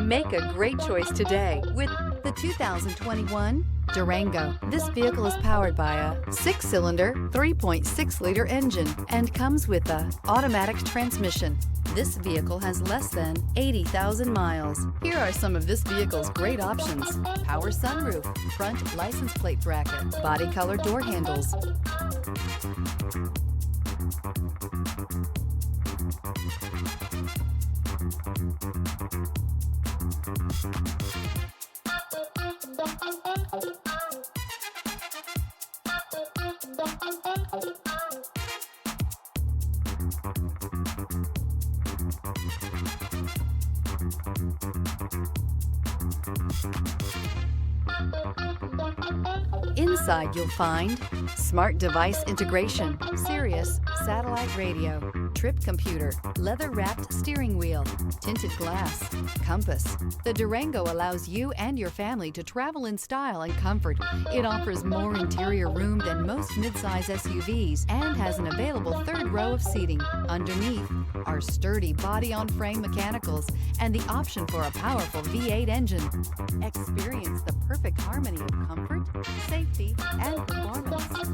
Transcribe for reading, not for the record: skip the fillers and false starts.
Make a great choice today with the 2021 Durango. This vehicle is powered by a 6-cylinder, 3.6-liter engine and comes with a automatic transmission. This vehicle has less than 80,000 miles. Here are some of this vehicle's great options: power sunroof, front license plate bracket, body color door handles, Inside you'll find smart device integration, Sirius satellite radio, trip computer, leather-wrapped steering wheel, tinted glass, compass. The Durango allows you and your family to travel in style and comfort. It offers more interior room than most midsize SUVs and has an available third row of seating. Underneath are sturdy body-on-frame mechanicals and the option for a powerful V8 engine. Experience the perfect harmony of comfort, safety, and performance.